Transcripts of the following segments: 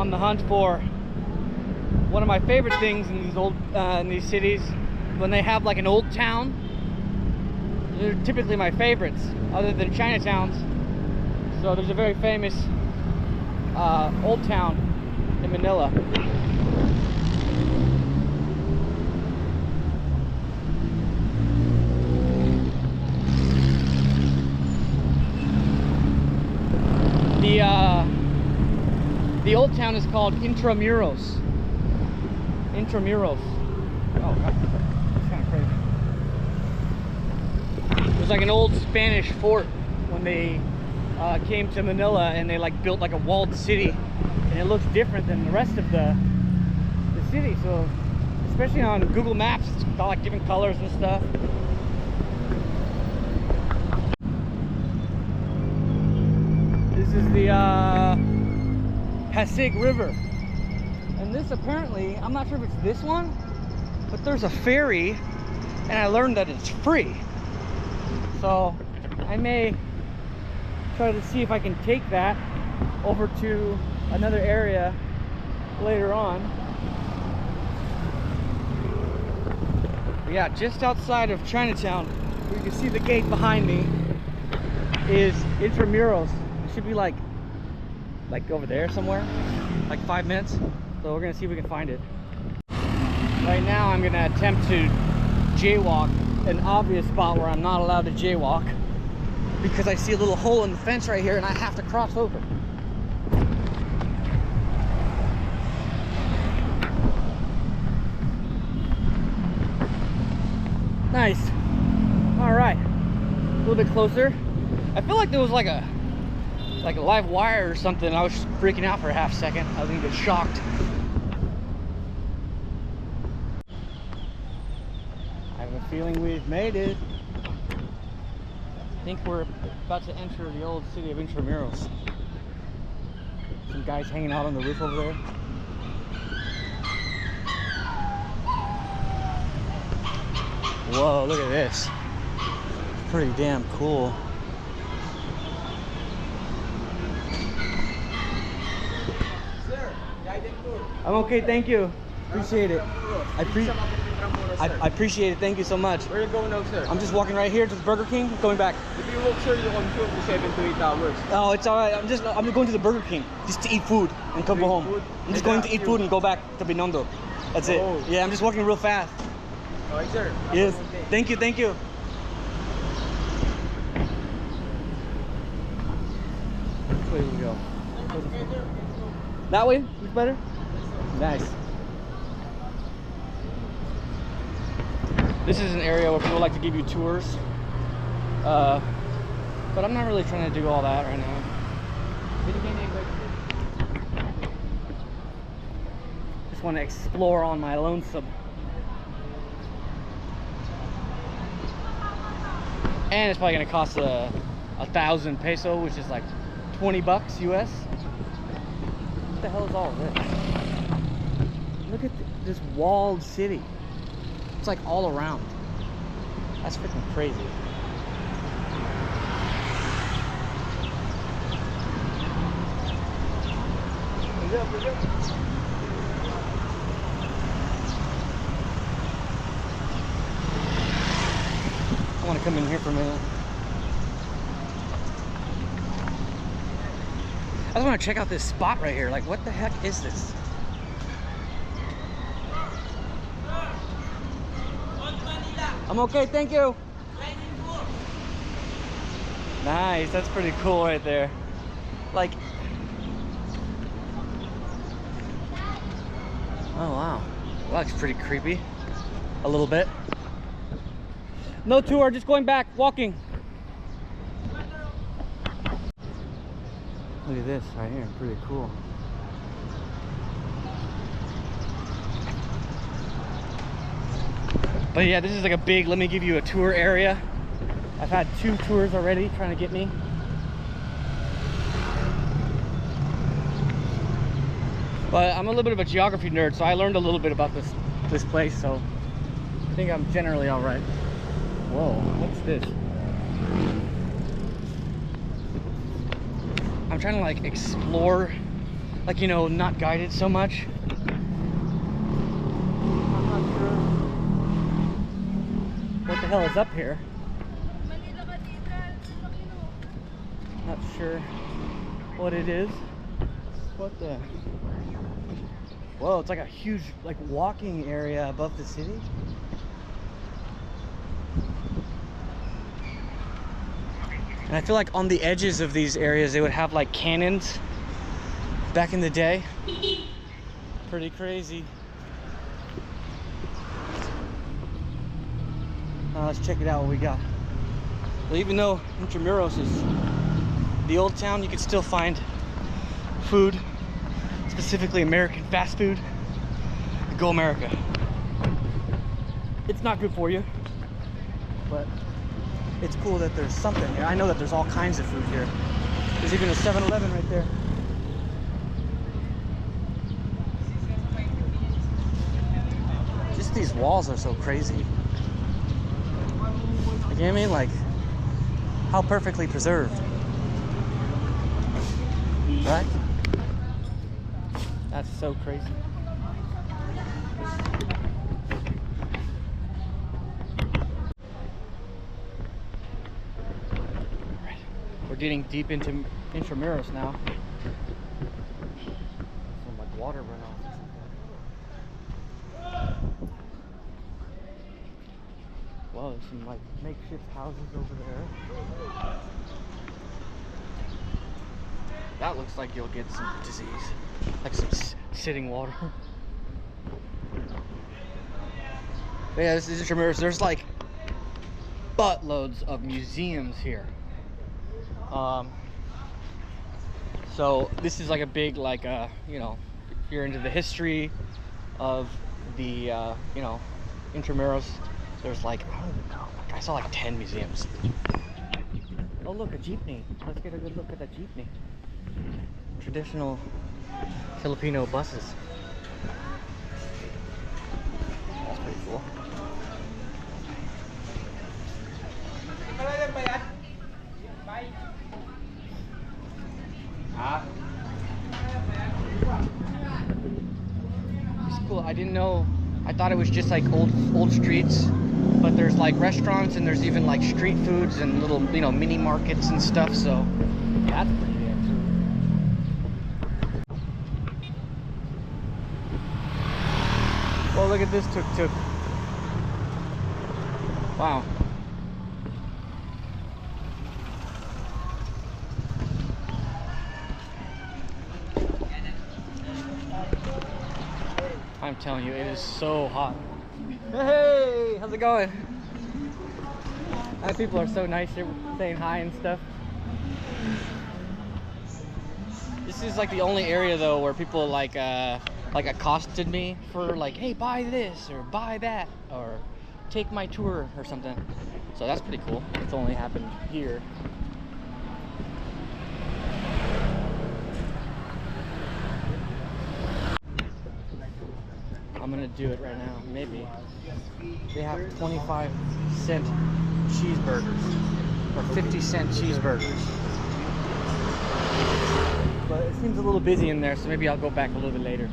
on the hunt for one of my favorite things in these in these cities. When they have like an old town, they're typically my favorites, other than Chinatowns. So there's a very famous old town in Manila. The old town is called Intramuros. Intramuros. Oh God, that's kind of crazy. It was like an old Spanish fort when they came to Manila, and they like built like a walled city, and it looks different than the rest of the city. So, especially on Google Maps, it's got like different colors and stuff. This is the Pasig River, and this apparently, I'm not sure if it's this one, but there's a ferry, and I learned that it's free. So I may try to see if I can take that over to another area later on. But yeah, just outside of Chinatown, where you can see the gate behind me, is Intramuros. It should be like over there somewhere, like 5 minutes. So we're gonna see if we can find it. Right now I'm gonna attempt to jaywalk an obvious spot where I'm not allowed to jaywalk, because I see a little hole in the fence right here and I have to cross over. Nice. All right, a little bit closer. I feel like there was like a live wire or something. I was just freaking out for a half second. I was gonna get shocked. I have a feeling we've made it. I think we're about to enter the old city of Intramuros. Some guys hanging out on the roof over there. Whoa, look at this. Pretty damn cool. I'm okay, thank you. Appreciate it. I appreciate it. Thank you so much. Where are you going now, sir? I'm just walking right here to the Burger King, going back. If you walk, sir, you're on 7 to 8 hours. Oh, it's all right. I'm going to the Burger King just to eat food and come home. Food? I'm just going to eat food and go back to Binondo. That's it. Yeah, I'm just walking real fast. All right, sir. Yes. Thank you. Thank you. Which way do we go? That way? Looks better? Nice. This is an area where people like to give you tours. But I'm not really trying to do all that right now. Just want to explore on my lonesome. And it's probably going to cost 1,000 peso, which is like 20 bucks US. What the hell is all of this? Look at this walled city. It's like all around. That's freaking crazy. I want to come in here for a minute. I just want to check out this spot right here. Like, what the heck is this? I'm okay, thank you. Nice, that's pretty cool right there. Like, oh wow, well, that's pretty creepy. A little bit. No tour, just going back, walking. Look at this right here, pretty cool. But yeah, this is like a big, let me give you a tour area. I've had 2 tours already trying to get me. But I'm a little bit of a geography nerd, so I learned a little bit about this place, so I think I'm generally all right. Whoa, what's this? I'm trying to like explore like, you know, not guided so much. I'm not sure what the hell is up here. Not sure what it is. What the? Whoa, it's like a huge like walking area above the city. And I feel like on the edges of these areas they would have like cannons back in the day. Pretty crazy. Let's check it out what we got. Well, even though Intramuros is the old town, you can still find food, specifically American fast food. Go America. It's not good for you, but it's cool that there's something here. I know that there's all kinds of food here. There's even a 7-Eleven right there. Just these walls are so crazy. Like, you know what I mean? Like, how perfectly preserved. Right? That's so crazy. Alright, we're getting deep into Intramuros now. Some like water runoff or something. Wow, there's some like makeshift houses over there. That looks like you'll get some disease, like some sitting water. But yeah, this is Intramuros. There's like buttloads of museums here. So this is like a big, like, you know, if you're into the history of the, you know, Intramuros, there's like, I don't even know, like, I saw like 10 museums. Oh look, a jeepney. Let's get a good look at that jeepney. Traditional Filipino buses. That's pretty cool. It's cool. I didn't know. I thought it was just like old streets, but there's like restaurants and there's even like street foods and little, you know, mini markets and stuff. So yeah, that's pretty damn cool. Well, look at this tuk-tuk. Wow. I'm telling you, it is so hot. Hey, how's it going? People are so nice. They're saying hi and stuff. This is like the only area though where people like accosted me for like, hey, buy this or buy that or take my tour or something. So that's pretty cool. It's only happened here. I'm gonna do it right now, maybe. They have 25-cent cheeseburgers or 50-cent cheeseburgers. But it seems a little busy in there, so maybe I'll go back a little bit later.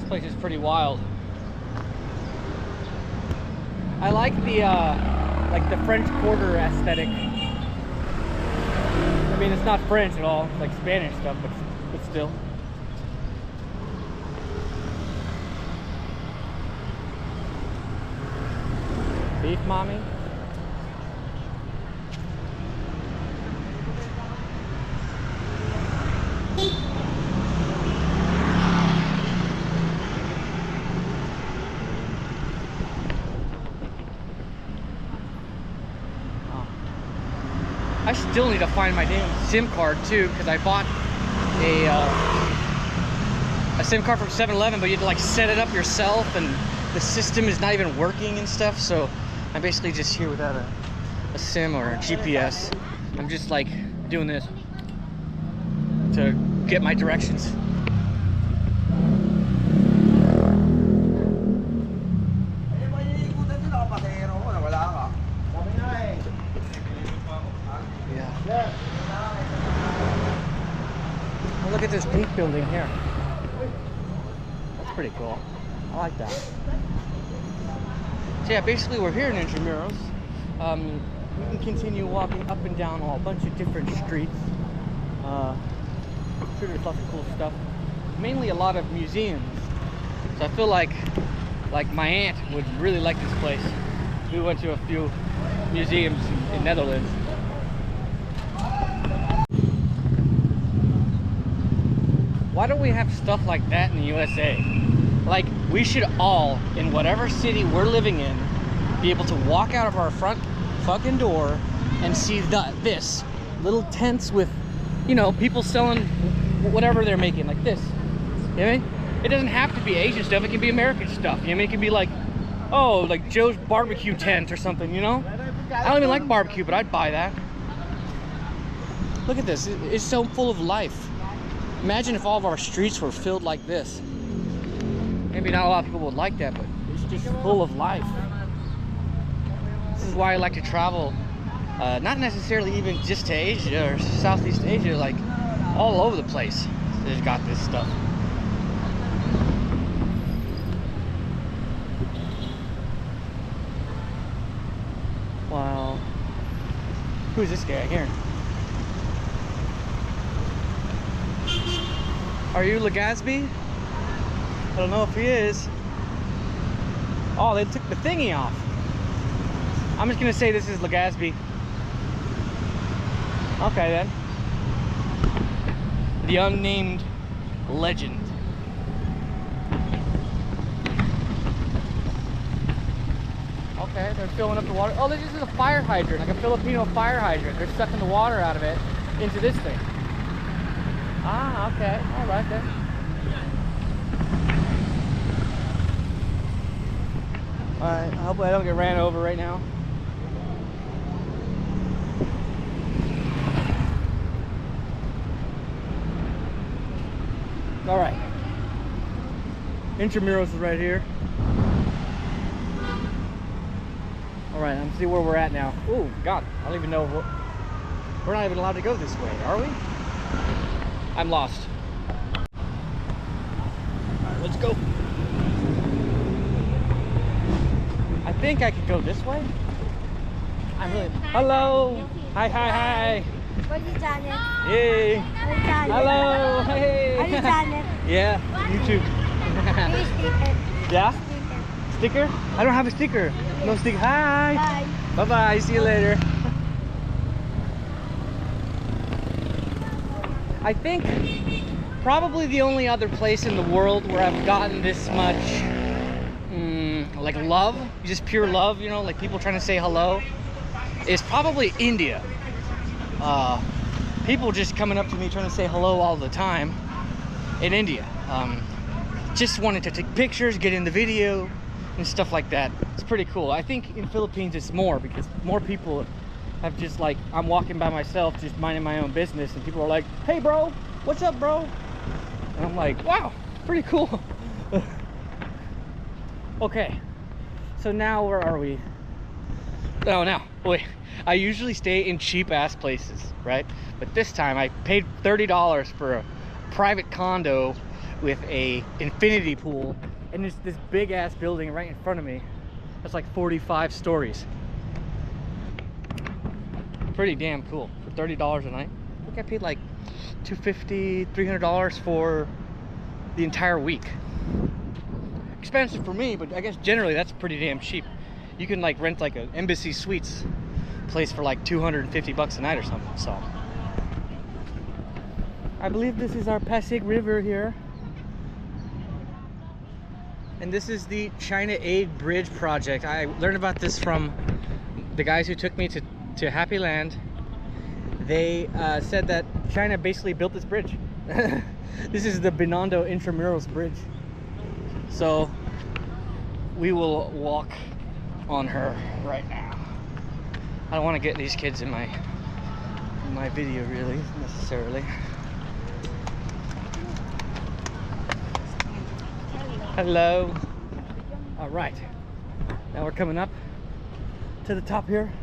Place is pretty wild. I like the French Quarter aesthetic. I mean, it's not French at all, it's like Spanish stuff, but still. Beef mommy. I still need to find my damn SIM card too, because I bought a SIM card from 7-Eleven, but you had to like set it up yourself, and the system is not even working and stuff. So I'm basically just here without a SIM or a GPS. I'm just like doing this. to get my directions. Yeah. Oh, look at this pink building here. That's pretty cool. I like that. So yeah, basically we're here in Intramuros. We can continue walking up and down a bunch of different streets. I'm sure there's lots of cool stuff. Mainly a lot of museums. So I feel like my aunt would really like this place. We went to a few museums in Netherlands. Why don't we have stuff like that in the USA? Like, we should all, in whatever city we're living in, be able to walk out of our front fucking door and see this little tents with, you know, people selling whatever they're making, like this. You know what I mean? It doesn't have to be Asian stuff, it can be American stuff. You know what I mean? It can be like, oh, like Joe's barbecue tent or something, you know? I don't even like barbecue, but I'd buy that. Look at this, it's so full of life. Imagine if all of our streets were filled like this. Maybe not a lot of people would like that, but it's just full of life. This is why I like to travel, not necessarily even just to Asia or Southeast Asia, like all over the place. They've got this stuff. Wow. Who's this guy here? Are you Legaspi? I don't know if he is. Oh, they took the thingy off. I'm just gonna say this is Legaspi. Okay then. The unnamed legend. Okay, they're filling up the water. Oh, this is a fire hydrant, like a Filipino fire hydrant. They're sucking the water out of it into this thing. Ah, okay. All right then. All right. I hope I don't get ran over right now. All right. Intramuros is right here. All right. Let's see where we're at now. Oh God, I don't even know what. We're not even allowed to go this way, are we? I'm lost. Alright, let's go. I think I could go this way. I'm really. Hello. Hi, hi, hi. What is Janet? Hey. Hello. Hey. Are you Janet? Yeah, YouTube. Yeah? Sticker? I don't have a sticker. No sticker. Hi. Bye. Bye bye. See you later. I think probably the only other place in the world where I've gotten this much like love, just pure love, you know, like people trying to say hello, is probably India. People just coming up to me trying to say hello all the time in India. Just wanted to take pictures, get in the video and stuff like that. It's pretty cool. I think in Philippines it's more because more people have just like, I'm walking by myself just minding my own business and people are like, hey bro, what's up bro? And I'm like, wow, pretty cool. Okay, so now where are we? Oh, now wait, I usually stay in cheap ass places, right? But this time I paid $30 for a private condo with a infinity pool, and there's this big ass building right in front of me that's like 45 stories. Pretty damn cool for $30 a night. I think I paid like $250, $300 for the entire week. Expensive for me, but I guess generally that's pretty damn cheap. You can like rent like an Embassy Suites place for like 250 bucks a night or something. So I believe this is our Pasig River here, and this is the China Aid Bridge project. I learned about this from the guys who took me to Happy Land. They said that China basically built this bridge. This is the Binondo Intramuros Bridge. So we will walk on her right now. I don't want to get these kids in my video really necessarily. Hello. All right. Now we're coming up to the top here.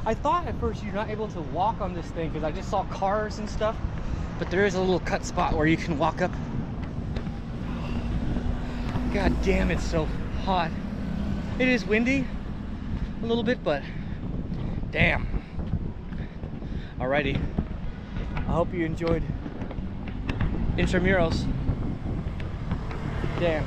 I thought at first you're not able to walk on this thing because I just saw cars and stuff, but there is a little cut spot where you can walk up. God damn, it's so hot. It is windy a little bit, but damn. Alrighty. I hope you enjoyed Intramuros. Damn.